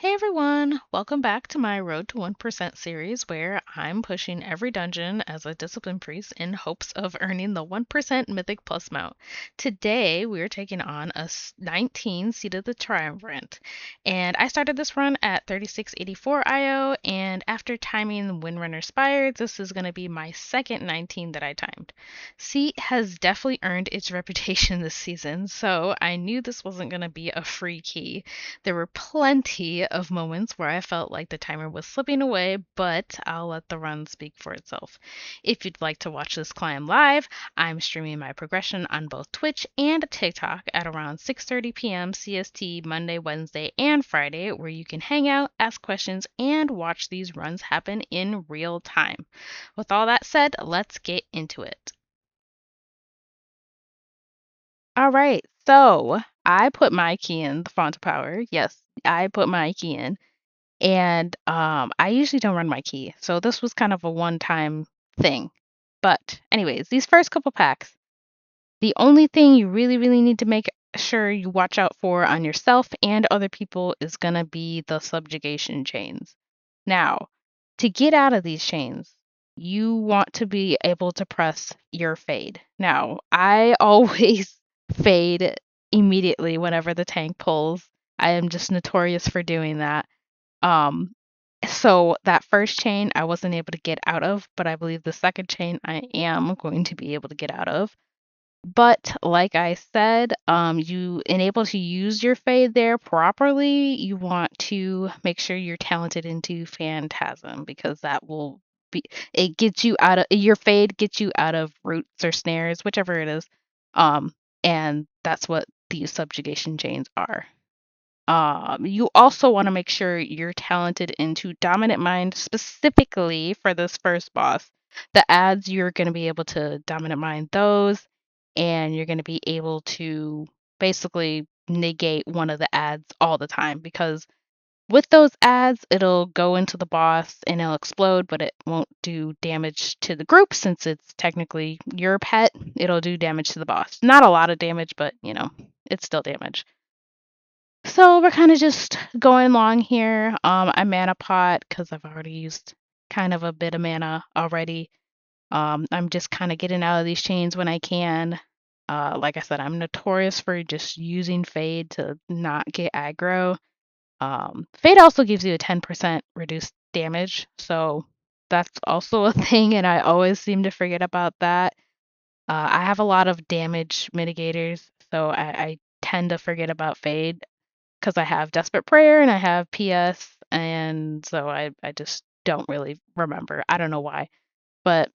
Hey everyone, welcome back to my Road to 1% series where I'm pushing every dungeon as a discipline priest in hopes of earning the 1% Mythic Plus mount. Today we're taking on a 19 Seat of the Triumvirate, and I started this run at 3684 IO, and after timing Windrunner Spire, this is going to be my second 19 that I timed. Seat has definitely earned its reputation this season, so I knew this wasn't going to be a free key. There were plenty of moments where I felt like the timer was slipping away, but I'll let the run speak for itself. If you'd like to watch this climb live, I'm streaming my progression on both Twitch and TikTok at around 6:30 p.m. CST Monday, Wednesday, and Friday, where you can hang out, ask questions, and watch these runs happen in real time. With all that said, let's get into it. All right, so I put my key in the font of power. Yes, I put my key in. And I usually don't run my key, so this was kind of a one-time thing. But anyways, these first couple packs, the only thing you really need to make sure you watch out for on yourself and other people is gonna be the subjugation chains. Now, to get out of these chains, you want to be able to press your fade. Now, I always fade immediately whenever the tank pulls. I am just notorious for doing that. Um, so that first chain I wasn't able to get out of, but I believe the second chain I am going to be able to get out of. But like I said, you enable to use your fade there properly. You want to make sure you're talented into Phantasm because that will be it gets you out of your fade gets you out of roots or snares, whichever it is. And that's what these subjugation chains are. You also want to make sure you're talented into Dominant Mind specifically for this first boss. The ads, you're going to be able to Dominant Mind those, and you're going to be able to basically negate one of the ads all the time because with those ads, it'll go into the boss and it'll explode, but it won't do damage to the group since it's technically your pet. It'll do damage to the boss. Not a lot of damage, but it's still damage. So we're kind of just going along here. I mana pot because I've already used kind of a bit of mana already. I'm just kind of getting out of these chains when I can. Like I said, I'm notorious for just using Fade to not get aggro. Fade also gives you a 10% reduced damage, so that's also a thing, and I always seem to forget about that. I have a lot of damage mitigators, so I tend to forget about Fade because I have Desperate Prayer and I have PS, and so I just don't really remember. I don't know why. But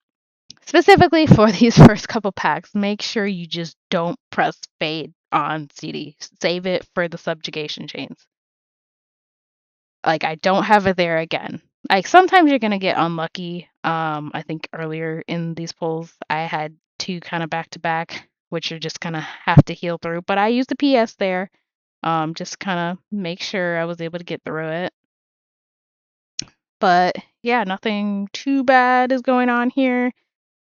specifically for these first couple packs, make sure you just don't press Fade on CD. Save it for the subjugation chains. Like, I don't have it there again. Like, sometimes you're going to get unlucky. I think earlier in these pulls, I had two kind of back to back, which you just kind of have to heal through. But I used the PS there. Just kind of make sure I was able to get through it. But yeah, nothing too bad is going on here.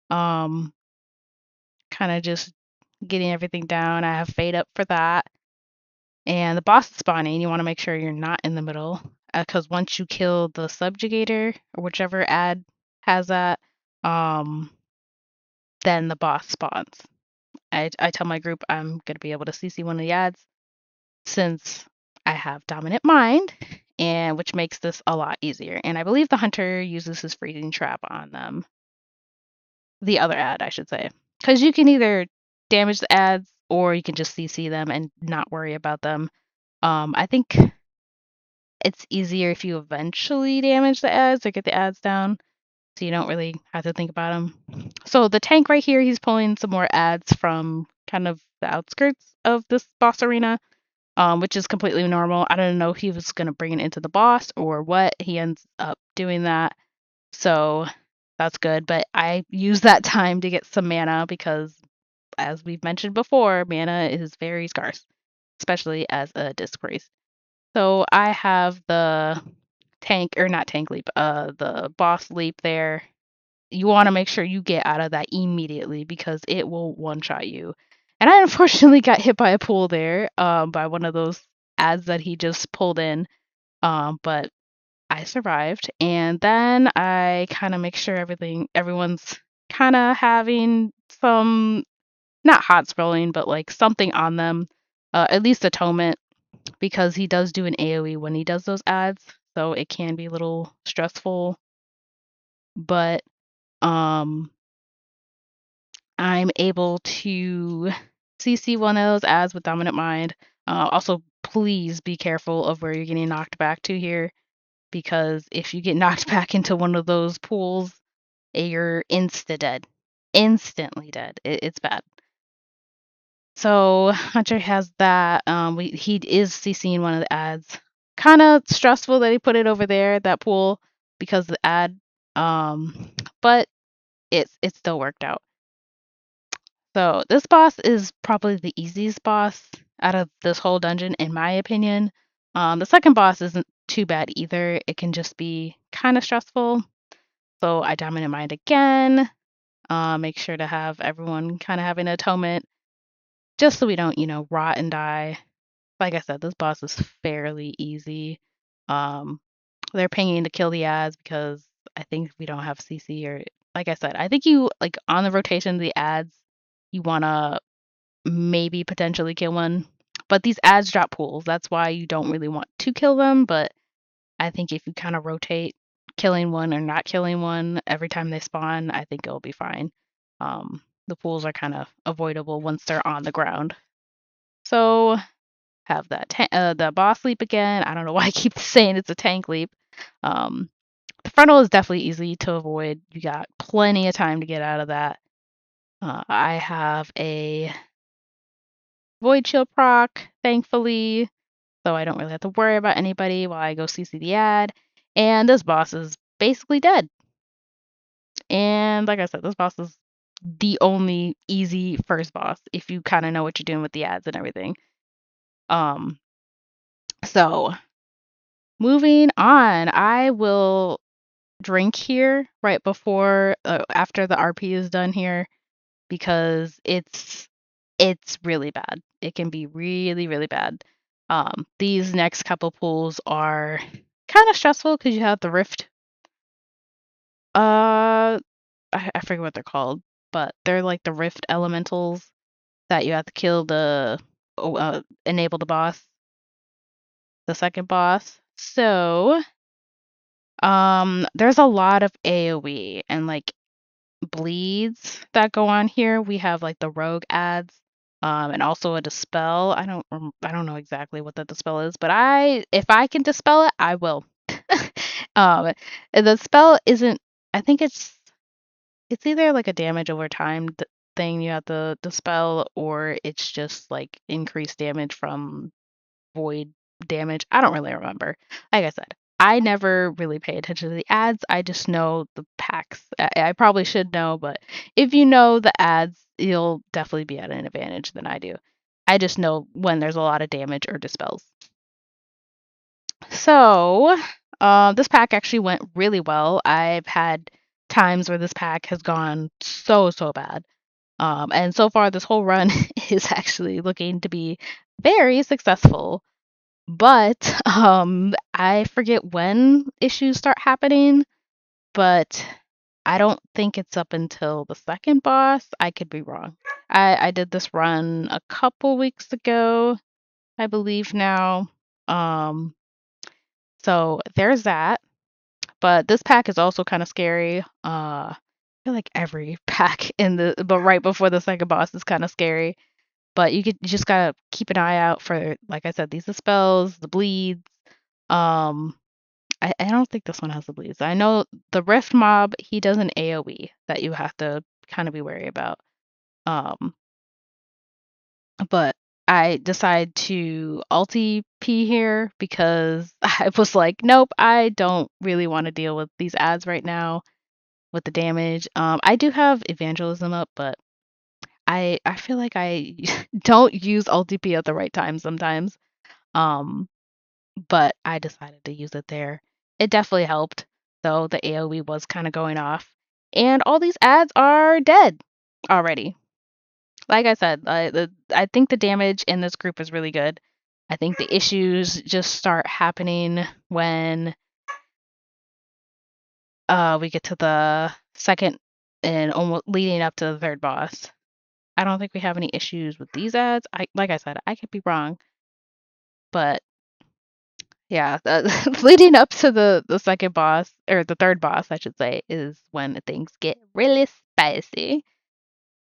Um, kind of just getting everything down. I have fade up for that. And the boss is spawning. You want to make sure you're not in the middle because once you kill the subjugator or whichever ad has that, um, then the boss spawns. I tell my group I'm gonna be able to CC one of the ads since I have Dominant Mind, and which makes this a lot easier. And I believe the hunter uses his freezing trap on them. The other ad, I should say. Because you can either damage the ads or you can just CC them and not worry about them. I think it's easier if you eventually damage the ads or get the ads down, so you don't really have to think about them. So the tank right here, he's pulling some more ads from kind of the outskirts of this boss arena. Which is completely normal. I don't know if he was going to bring it into the boss or what. He ends up doing that. So that's good. But I use that time to get some mana because, as we've mentioned before, mana is very scarce, especially as a disc priest. So I have the tank, or not tank leap, the boss leap there. You want to make sure you get out of that immediately because it will one-shot you. And I unfortunately got hit by a pool there, by one of those ads that he just pulled in. But I survived, and then I kind of make sure everyone's kind of having some, not hot spelling, but like something on them, at least atonement, because he does do an AoE when he does those ads, so it can be a little stressful. But um, I'm able to CC one of those ads with Dominant Mind. Also, please be careful of where you're getting knocked back to here, because if you get knocked back into one of those pools, you're dead. Instantly dead. It's bad. So Hunter has that. He is CCing one of the ads. Kind of stressful that he put it over there, that pool, because of the ad. But it still worked out. So this boss is probably the easiest boss out of this whole dungeon, in my opinion. The second boss isn't too bad either. It can just be kind of stressful. So I dominant mind again. Make sure to have everyone kind of having an atonement, just so we don't, rot and die. Like I said, this boss is fairly easy. Um, they're pinging to kill the ads because I think we don't have CC, or like I said, I think you like on the rotation of the ads, you wanna maybe potentially kill one. But these ads drop pools. That's why you don't really want to kill them. But I think if you kind of rotate killing one or not killing one every time they spawn, I think it'll be fine. The pools are kind of avoidable once they're on the ground. So have that the boss leap again. I don't know why I keep saying it's a tank leap. Um, the frontal is definitely easy to avoid. You got plenty of time to get out of that. I have a void shield proc, thankfully, so I don't really have to worry about anybody while I go CC the ad. And this boss is basically dead. And like I said, this boss is the only easy first boss if you kind of know what you're doing with the ads and everything. Um, so moving on, I will drink here right before after the RP is done here, because it's really bad. It can be really, really bad. These next couple pools are kind of stressful because you have the rift. I forget what they're called, but they're like the rift elementals that you have to kill to enable the boss, the second boss. So, there's a lot of AoE and like bleeds that go on here. We have like the rogue ads, and also a dispel. I don't know exactly what the dispel is, but if I can dispel it, I will. The spell isn't. I think it's either like a damage over time thing you have to dispel, or it's just like increased damage from void damage. I don't really remember. Like I said, I never really pay attention to the ads. I just know the packs. I probably should know, but if you know the ads, you'll definitely be at an advantage than I do. I just know when there's a lot of damage or dispels. So, this pack actually went really well. I've had times where this pack has gone so bad. And so far, this whole run is actually looking to be very successful. But I forget when issues start happening, but I don't think it's up until the second boss. I could be wrong. I did this run a couple weeks ago, I believe now. So there's that. But this pack is also kind of scary. I feel like every pack but right before the second boss is kind of scary. But you just gotta keep an eye out for, like I said, these are spells, the bleeds. Um, I don't think this one has the bleeds. I know the Rift mob, he does an AoE that you have to kind of be wary about. Um, but I decide to ulti P here because I was like, nope, I don't really want to deal with these ads right now with the damage. I do have evangelism up, but I feel like I don't use ulti P at the right time sometimes. Um, but I decided to use it there. It definitely helped, though the AoE was kind of going off. And all these ads are dead already. Like I said, I think the damage in this group is really good. I think the issues just start happening when we get to the second and almost leading up to the third boss. I don't think we have any issues with these ads. Like I said, I could be wrong, but yeah, leading up to the second boss or the third boss, I should say, is when things get really spicy.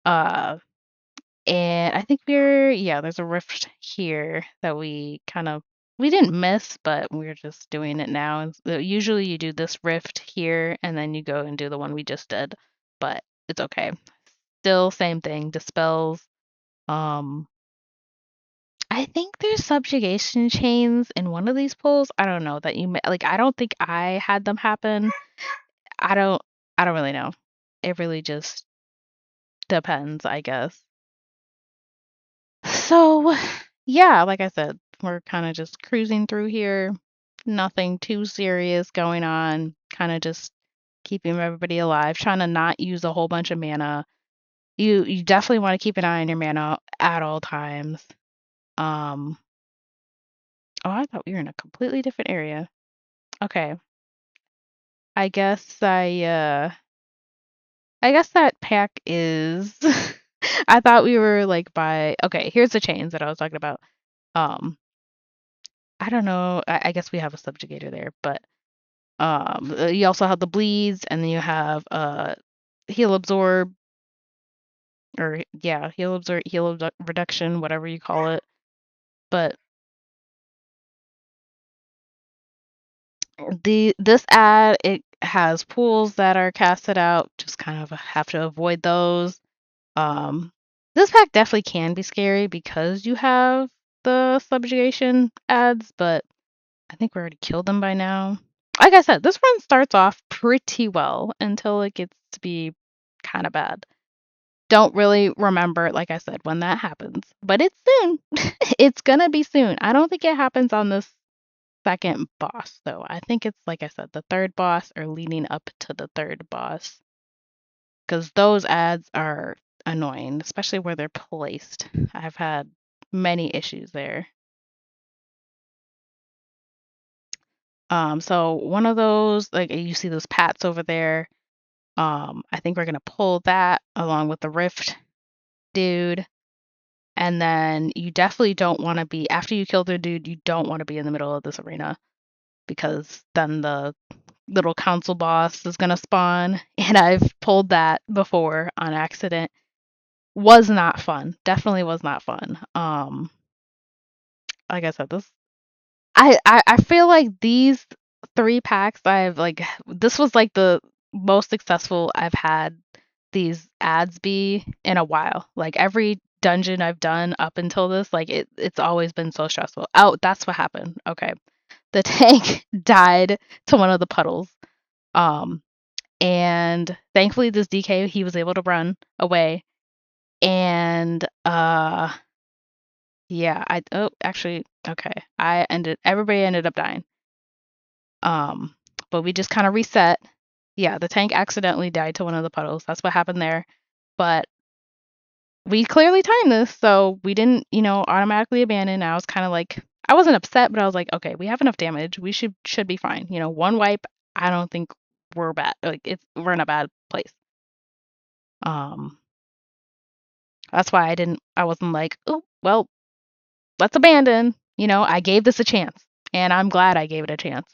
Uh, and I think there's a rift here that we didn't miss, but we're just doing it now. And usually you do this rift here, and then you go and do the one we just did, but it's okay. Still same thing, dispels. Um, I think there's subjugation chains in one of these pulls. I don't know that like. I don't think I had them happen. I don't. I don't really know. It really just depends, I guess. So, yeah, like I said, we're kind of just cruising through here. Nothing too serious going on. Kind of just keeping everybody alive, trying to not use a whole bunch of mana. You definitely want to keep an eye on your mana at all times. Um, oh, I thought we were in a completely different area. Okay. I guess I guess that pack is I thought we were like by okay, here's the chains that I was talking about. Um I don't know. I guess we have a subjugator there, but you also have the bleeds, and then you have heal absorb, or yeah, reduction, whatever you call it. But this ad, it has pools that are casted out. Just kind of have to avoid those. Um, this pack definitely can be scary because you have the subjugation ads, but I think we already killed them by now. Like I said, this run starts off pretty well until it gets to be kind of bad. Don't really remember, like I said, when that happens, but it's soon. It's gonna be soon. I don't think it happens on this second boss, though. I think it's, like I said, the third boss or leading up to the third boss, because those ads are annoying, especially where they're placed. I've had many issues there. So one of those, like you see those pats over there. I think we're gonna pull that along with the rift dude. And then you definitely don't want to be after you kill the dude, you don't want to be in the middle of this arena because then the little council boss is gonna spawn. And I've pulled that before on accident. Was not fun. Definitely was not fun. Like I said, I feel like these three packs I've like this was like the most successful I've had these ads be in a while. Like every dungeon I've done up until this, like it's always been so stressful. Oh, that's what happened. Okay. The tank died to one of the puddles. Um and thankfully this DK he was able to run away. And yeah, actually okay. Everybody ended up dying. Um, but we just kind of reset. Yeah, the tank accidentally died to one of the puddles. That's what happened there. But we clearly timed this, so we didn't, automatically abandon. I was kind of like, I wasn't upset, but I was like, okay, we have enough damage. We should be fine. One wipe. I don't think we're bad. Like we're in a bad place. Um, that's why I wasn't like, oh well, let's abandon. I gave this a chance, and I'm glad I gave it a chance.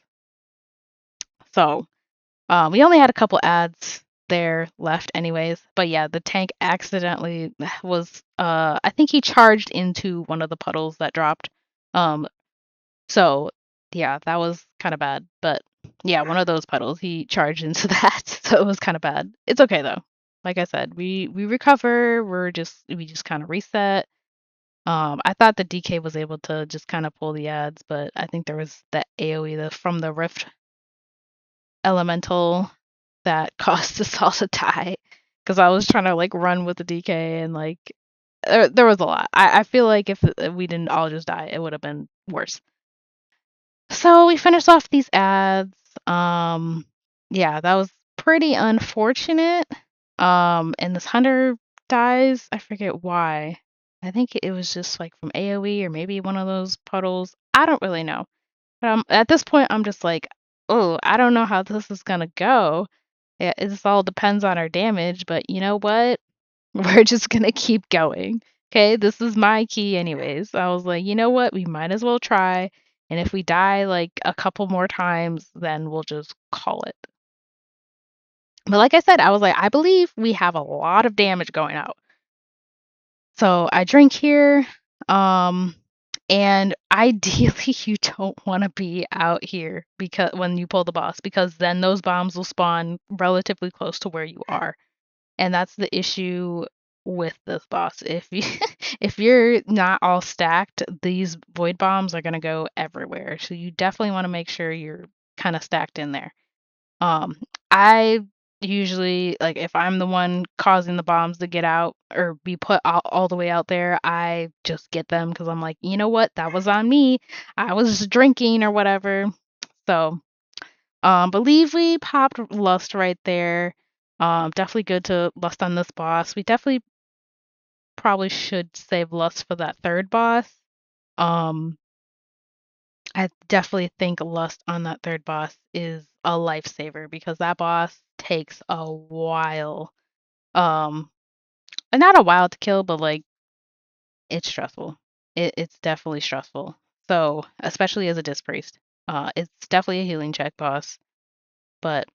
So we only had a couple ads there left anyways. But yeah, the tank accidentally was I think he charged into one of the puddles that dropped. Um so yeah, that was kind of bad. But yeah, one of those puddles he charged into that. So it was kind of bad. It's okay though. Like I said, we recover. We just kind of reset. I thought the DK was able to just kind of pull the ads, but I think there was that AoE from the Rift elemental that caused us all to die because I was trying to like run with the DK and like there was a lot. I feel like if we didn't all just die, it would have been worse. So we finished off these ads. Yeah, that was pretty unfortunate. And this hunter dies. I forget why. I think it was just like from AoE or maybe one of those puddles. I don't really know. But at this point, I'm just like, oh, I don't know how this is gonna go. Yeah, it just all depends on our damage, but you know what? We're just gonna keep going. Okay, this is my key anyways. I was like, you know what? We might as well try. And if we die like a couple more times, then we'll just call it. But like I said, I was like, I believe we have a lot of damage going out. So I drink here. Um, and ideally you don't want to be out here because when you pull the boss, because then those bombs will spawn relatively close to where you are. And that's the issue with this boss. If you if you're not all stacked, these void bombs are gonna go everywhere. So you definitely want to make sure you're kind of stacked in there. Um, I usually like if I'm the one causing the bombs to get out or be put all the way out there, I just get them because I'm like, you know what, that was on me. I was drinking or whatever. So, believe we popped lust right there. Definitely good to lust on this boss. We definitely probably should save lust for that third boss. Um, I definitely think lust on that third boss is a lifesaver because that boss takes a while. Um, and not a while to kill, but like it's stressful. It's definitely stressful. So, especially as a disc priest, it's definitely a healing check boss. But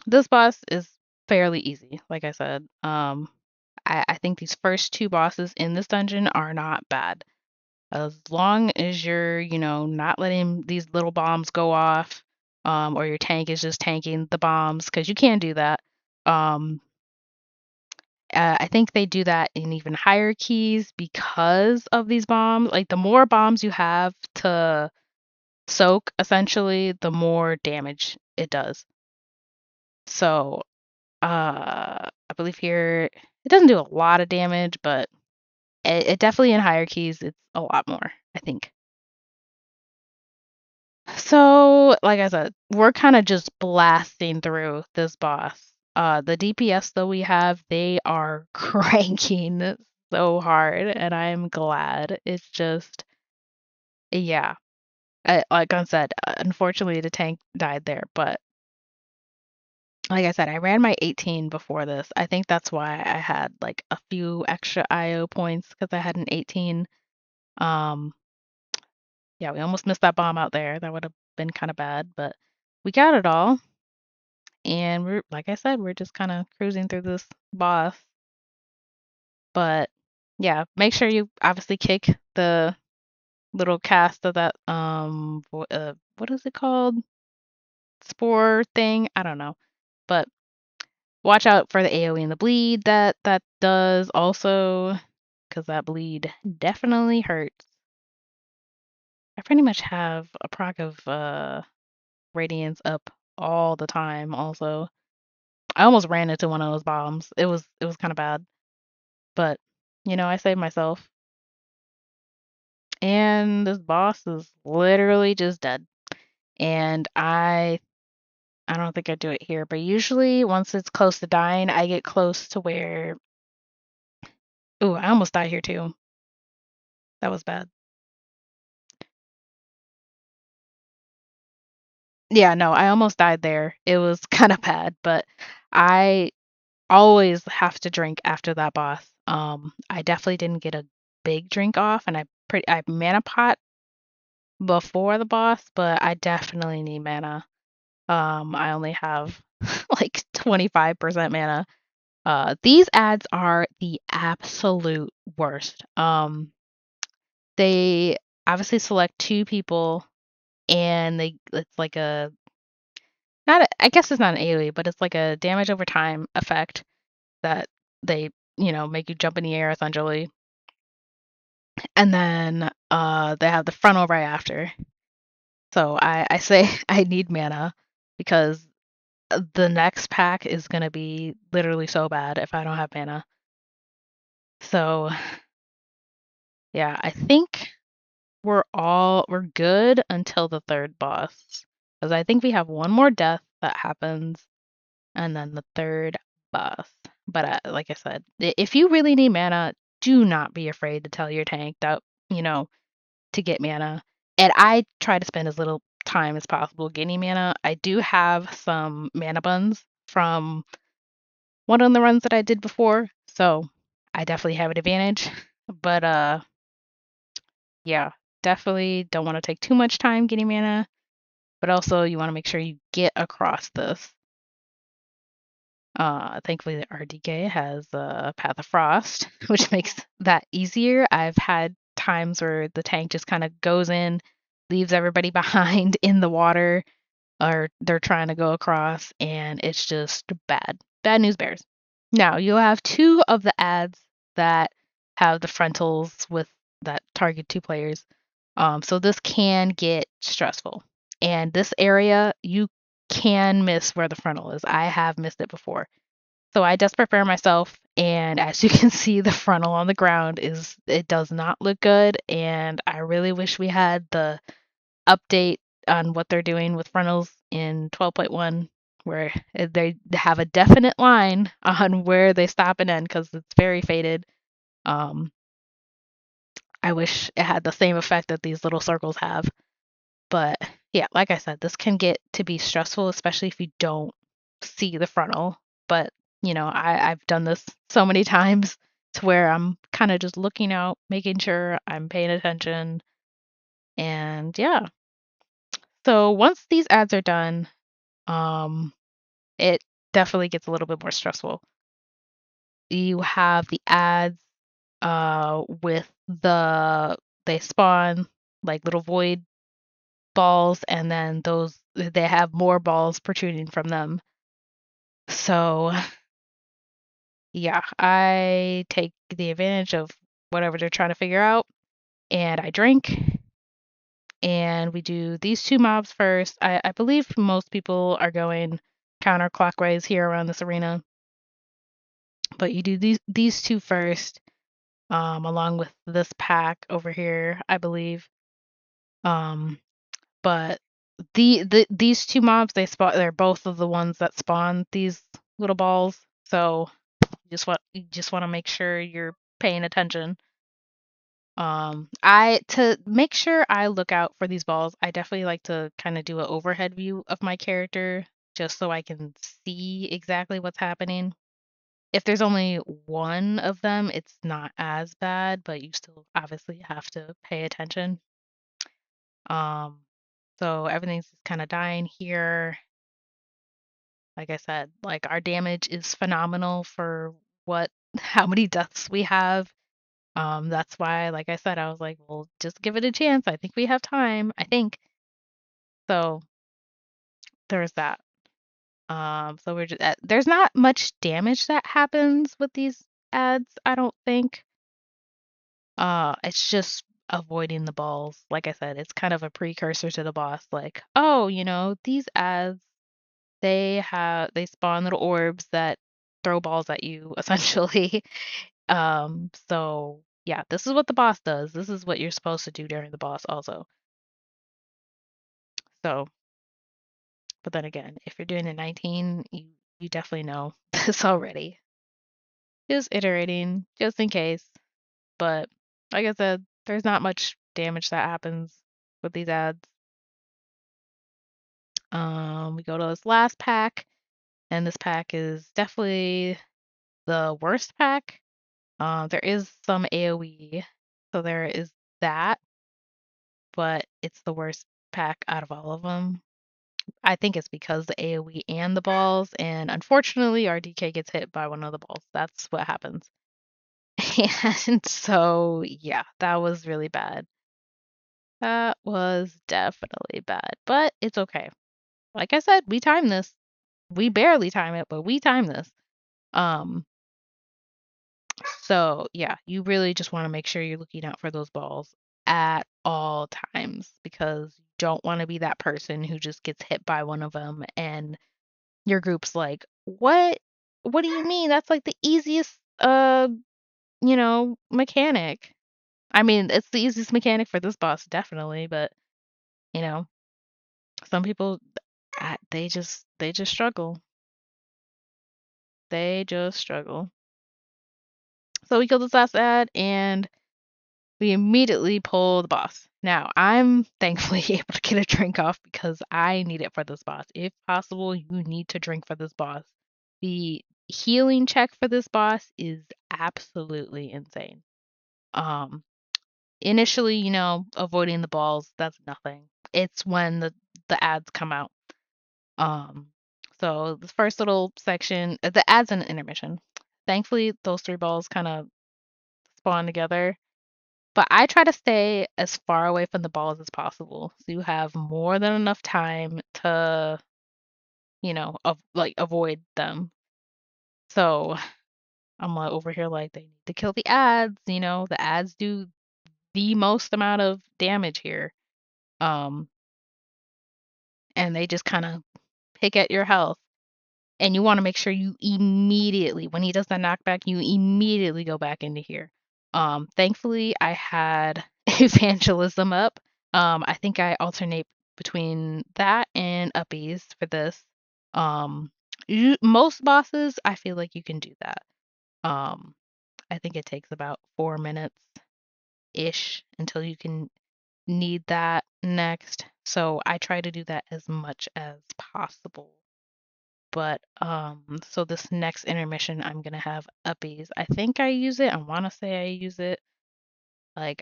this boss is fairly easy, like I said. I think these first two bosses in this dungeon are not bad. As long as you're, not letting these little bombs go off, or your tank is just tanking the bombs, because you can do that. Um, I think they do that in even higher keys because of these bombs. Like the more bombs you have to soak, essentially, the more damage it does. So, I believe here it doesn't do a lot of damage, but it definitely in higher keys it's a lot more, I think. So, like I said, we're kind of just blasting through this boss. The DPS that we have, they are cranking so hard, and I'm glad. It's just, yeah. Like I said, unfortunately, the tank died there, but like I said, I ran my 18 before this. I think that's why I had like a few extra IO points because I had an 18. Um, yeah, we almost missed that bomb out there. That would have been kind of bad, but we got it all. And we're, like I said, we're just kind of cruising through this boss. But yeah, make sure you obviously kick the little cast of that what is it called? Spore thing? I don't know. But watch out for the AoE and the bleed that does also, because that bleed definitely hurts. I pretty much have a proc of radiance up all the time also. I almost ran into one of those bombs. It was kind of bad. But I saved myself. And this boss is literally just dead. And I don't think I do it here, but usually once it's close to dying, I get close to where ooh, I almost died here too. That was bad. Yeah, no, I almost died there. It was kind of bad, but I always have to drink after that boss. I definitely didn't get a big drink off, and I mana pot before the boss, but I definitely need mana. I only have like 25% mana. These ads are the absolute worst. They obviously select two people, and it's like a not a, I guess it's not an AoE, but it's like a damage over time effect that they make you jump in the air essentially, and then they have the frontal right after. So I say I need mana because the next pack is gonna be literally so bad if I don't have mana. So yeah, I think we're good until the third boss. Because I think we have one more death that happens and then the third boss. But like I said, if you really need mana, do not be afraid to tell your tank that, you know, to get mana. And I try to spend as little time as possible getting mana. I do have some mana buns from one of the runs that I did before, so I definitely have an advantage. But yeah, definitely don't want to take too much time getting mana, but also you want to make sure you get across this. Thankfully the RDK has Path of Frost, which makes that easier. I've had times where the tank just kind of goes in, leaves everybody behind in the water, or they're trying to go across, and it's just bad. Bad news bears. Now, you'll have two of the ads that have the frontals with that target two players. So this can get stressful. And this area, you can miss where the frontal is. I have missed it before. So I just prepare myself, and as you can see, the frontal on the ground it does not look good, and I really wish we had the update on what they're doing with frontals in 12.1 where they have a definite line on where they stop and end because it's very faded. Um, I wish it had the same effect that these little circles have. But yeah, like I said, this can get to be stressful, especially if you don't see the frontal. But I've done this so many times to where I'm kind of just looking out, making sure I'm paying attention. And yeah. So once these ads are done, um, it definitely gets a little bit more stressful. You have the ads with they spawn like little void balls, and then those they have more balls protruding from them. So yeah, I take the advantage of whatever they're trying to figure out, and I drink. And we do these two mobs first. I believe most people are going counterclockwise here around this arena, but you do these two first, along with this pack over here, I believe. Um, but these two mobs they're both of the ones that spawn these little balls. So you just want to make sure you're paying attention. I to make sure I look out for these balls, I definitely like to kind of do an overhead view of my character just so I can see exactly what's happening. If there's only one of them, it's not as bad, but you still obviously have to pay attention. Um, so everything's just kind of dying here. Like I said, like our damage is phenomenal for what how many deaths we have. That's why, like I said, I was like, well, just give it a chance. I think we have time. I think. So there's that. So we're just there's not much damage that happens with these ads, I don't think. It's just avoiding the balls. Like I said, it's kind of a precursor to the boss. Like, oh, these ads, they spawn little orbs that throw balls at you, essentially. So yeah, this is what the boss does. This is what you're supposed to do during the boss also. So, but then again, if you're doing a 19, you definitely know this already. Just iterating, just in case. But like I said, there's not much damage that happens with these ads. We go to this last pack, and this pack is definitely the worst pack. There is some AoE, so there is that, but it's the worst pack out of all of them. I think it's because the AoE and the balls, and unfortunately, our DK gets hit by one of the balls. That's what happens. And so, yeah, that was really bad. That was definitely bad, but it's okay. Like I said, we timed this. We barely time it, but we timed this. Um, so yeah, you really just want to make sure you're looking out for those balls at all times because you don't want to be that person who just gets hit by one of them and your group's like, "What? What do you mean? That's like the easiest mechanic." I mean, it's the easiest mechanic for this boss definitely, but you know, some people they just struggle. They just struggle. So we kill this last ad and we immediately pull the boss. Now, I'm thankfully able to get a drink off because I need it for this boss. If possible, you need to drink for this boss. The healing check for this boss is absolutely insane. Um, Initially, avoiding the balls, that's nothing. It's when the ads come out. Um, so the first little section, the ads and intermission. Thankfully, those three balls kind of spawn together. But I try to stay as far away from the balls as possible, so you have more than enough time to, avoid them. So I'm like over here like they need to kill the ads. The ads do the most amount of damage here. Um, and they just kind of pick at your health. And you want to make sure you immediately, when he does that knockback, you immediately go back into here. Thankfully, I had evangelism up. I think I alternate between that and uppies for this. Um, Most bosses, I feel like you can do that. Um, I think it takes about 4 minutes ish until you can need that next. So I try to do that as much as possible. But so this next intermission I'm gonna have uppies. I think I use it. I wanna say I use it. Like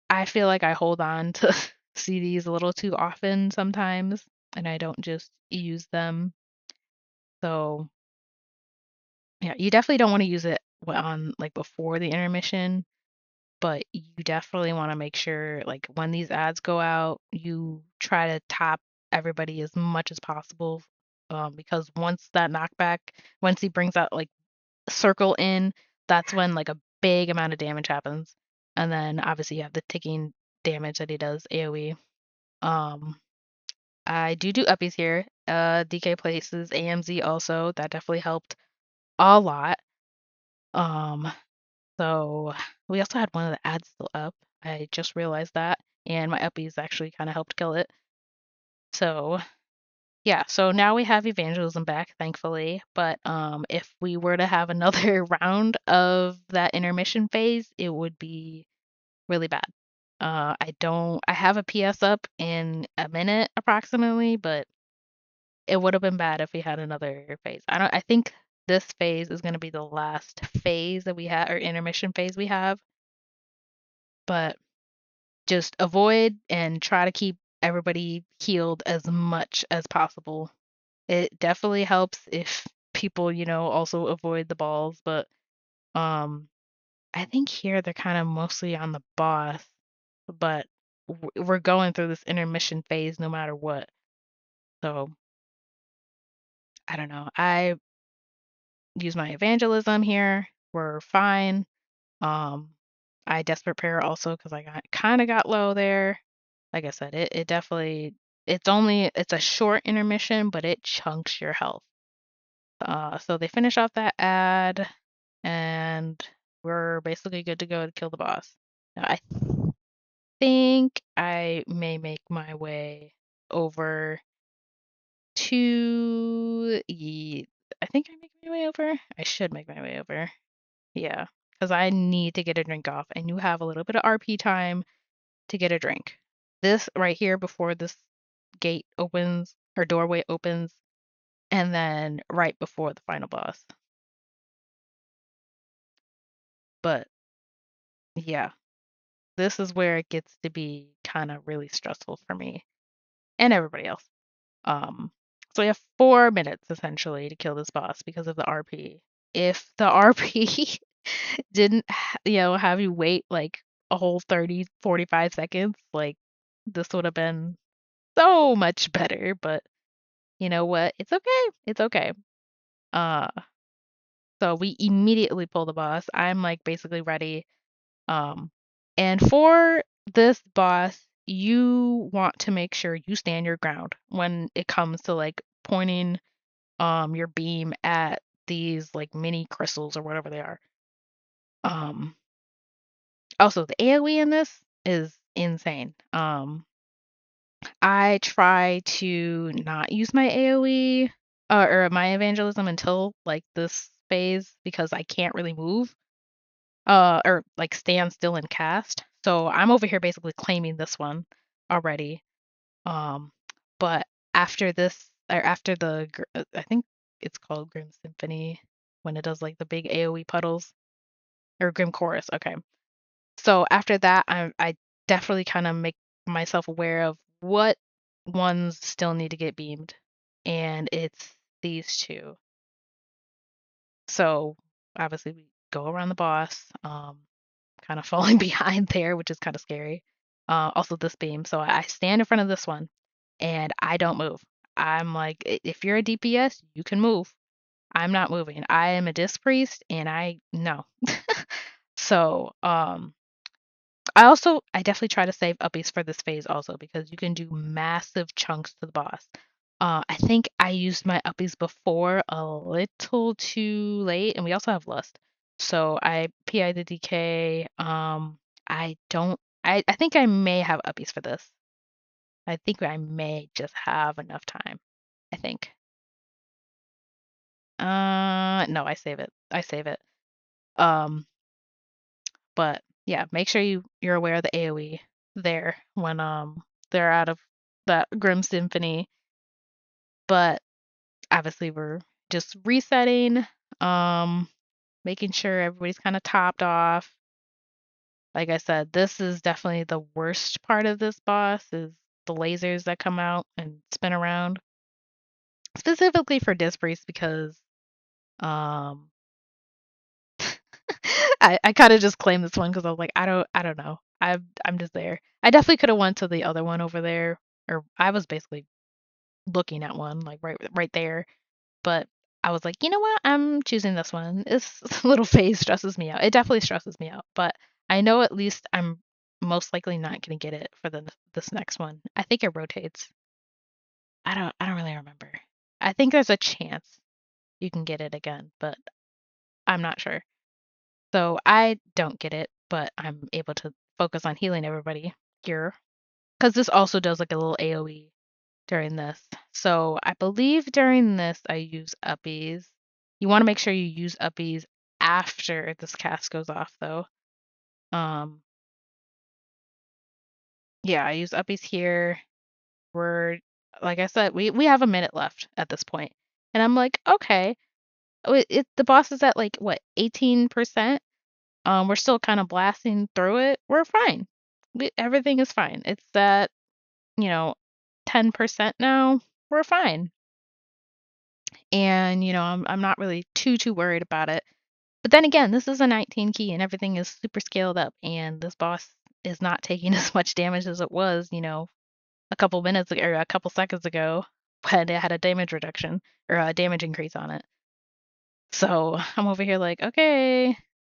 I feel like I hold on to CDs a little too often sometimes and I don't just use them. So yeah, you definitely don't want to use it on like before the intermission, but you definitely want to make sure like when these ads go out, you try to top everybody as much as possible. Because once he brings out like circle in, that's when like a big amount of damage happens. And then obviously you have the ticking damage that he does AoE. Um I do uppies here. DK places AMZ also. That definitely helped a lot. Um so we also had one of the ads still up. I just realized that. And my uppies actually kind of helped kill it. So yeah, so now we have evangelism back, thankfully. But if we were to have another round of that intermission phase, it would be really bad. I have a PS up in a minute approximately, but it would have been bad if we had another phase. I think this phase is going to be the last phase that we have, or intermission phase we have. But just avoid and try to keep everybody healed as much as possible. It definitely helps if people, also avoid the balls, but um I think here they're kind of mostly on the boss, but we're going through this intermission phase no matter what. So, I don't know. I use my evangelism here. We're fine. Um I desperate prayer also because I got low there. Like I said, it definitely it's a short intermission, but it chunks your health. So they finish off that ad, and we're basically good to go to kill the boss. Now, I think I may make my way over to. I think I make my way over. I should make my way over. Yeah, because I need to get a drink off, and you have a little bit of RP time to get a drink. This right here before this gate opens or doorway opens, and then right before the final boss. But yeah, this is where it gets to be kind of really stressful for me and everybody else. Um, so we have 4 minutes essentially to kill this boss because of the RP. If the RP didn't, have you wait like a whole 30, 45 seconds, like this would have been so much better. But you know what? It's okay. It's okay. Uh, so we immediately pull the boss. I'm like basically ready. Um, and for this boss, you want to make sure you stand your ground when it comes to like pointing your beam at these like mini crystals or whatever they are. Um Also the AoE in this is insane. I try to not use my AoE or my evangelism until like this phase because I can't really move. or like stand still and cast. So I'm over here basically claiming this one already. Um, but after this, or after I think it's called Grim Symphony when it does like the big AoE puddles, or Grim Chorus. Okay. So after that, I definitely kind of make myself aware of what ones still need to get beamed, and it's these two. So obviously we go around the boss, kind of falling behind there, which is kind of scary. Also this beam. So I stand in front of this one and I don't move. I'm like, if you're a DPS, you can move. I'm not moving. I am a disc priest and I no. So I definitely try to save uppies for this phase also because you can do massive chunks to the boss. I think I used my uppies before a little too late, and we also have lust. So I PI the DK. I don't. I think I may have uppies for this. I think I may just have enough time. I think. No, I save it. I save it. Um, but yeah, make sure you're aware of the AoE there when they're out of that Grim Symphony. But obviously we're just resetting, um, making sure everybody's kind of topped off. Like I said, this is definitely the worst part of this boss is the lasers that come out and spin around. Specifically for Disc Priest because um I kind of just claimed this one because I was like, I don't know. I'm just there. I definitely could have went to the other one over there, or I was basically looking at one like right there, but I was like, you know what? I'm choosing this one. This little phase stresses me out. It definitely stresses me out, but I know at least I'm most likely not gonna get it for this next one. I think it rotates. I don't really remember. I think there's a chance you can get it again, but I'm not sure. So I don't get it, but I'm able to focus on healing everybody here. Because this also does like a little AoE during this. So I believe during this I use uppies. You want to make sure you use uppies after this cast goes off though. Um yeah, I use uppies here. We're like I said, we have a minute left at this point. And I'm like, okay. The boss is at like what, 18%? We're still kind of blasting through it. We're fine. Everything is fine. It's at, you know, 10% now. We're fine. And, I'm not really too worried about it. But then again, this is a 19 key and everything is super scaled up and this boss is not taking as much damage as it was, a couple minutes ago, or a couple seconds ago when it had a damage reduction or a damage increase on it. So I'm over here like, okay,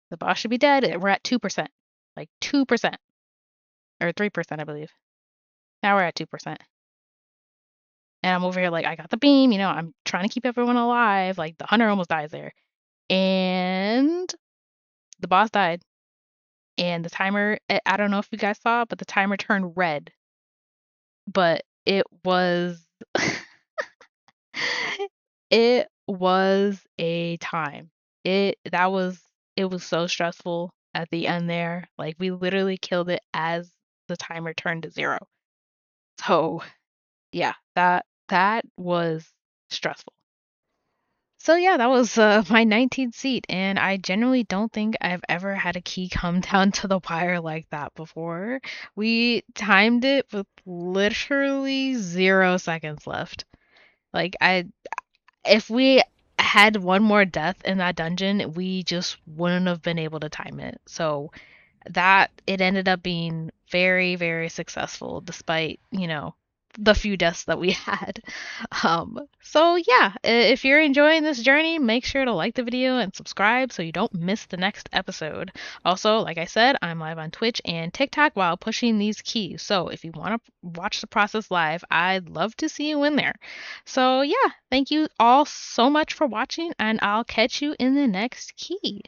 the boss should be dead. We're at 2%. Like 2%. Or 3%, I believe. Now we're at 2%. And I'm over here like, I got the beam, I'm trying to keep everyone alive. Like the hunter almost dies there. And the boss died. And the timer, I don't know if you guys saw, but the timer turned red. But it was it was a time. It was so stressful at the end there. Like we literally killed it as the timer turned to 0. So yeah, that was stressful. So yeah, that was my 19th seat, and I generally don't think I've ever had a key come down to the wire like that before. We timed it with literally 0 seconds left. Like if we had one more death in that dungeon, we just wouldn't have been able to time it. So that it ended up being very, very successful despite, the few deaths that we had. So yeah, if you're enjoying this journey, make sure to like the video and subscribe so you don't miss the next episode. Also, like I said, I'm live on Twitch and TikTok while pushing these keys. So if you want to watch the process live, I'd love to see you in there. So yeah, thank you all so much for watching and I'll catch you in the next key.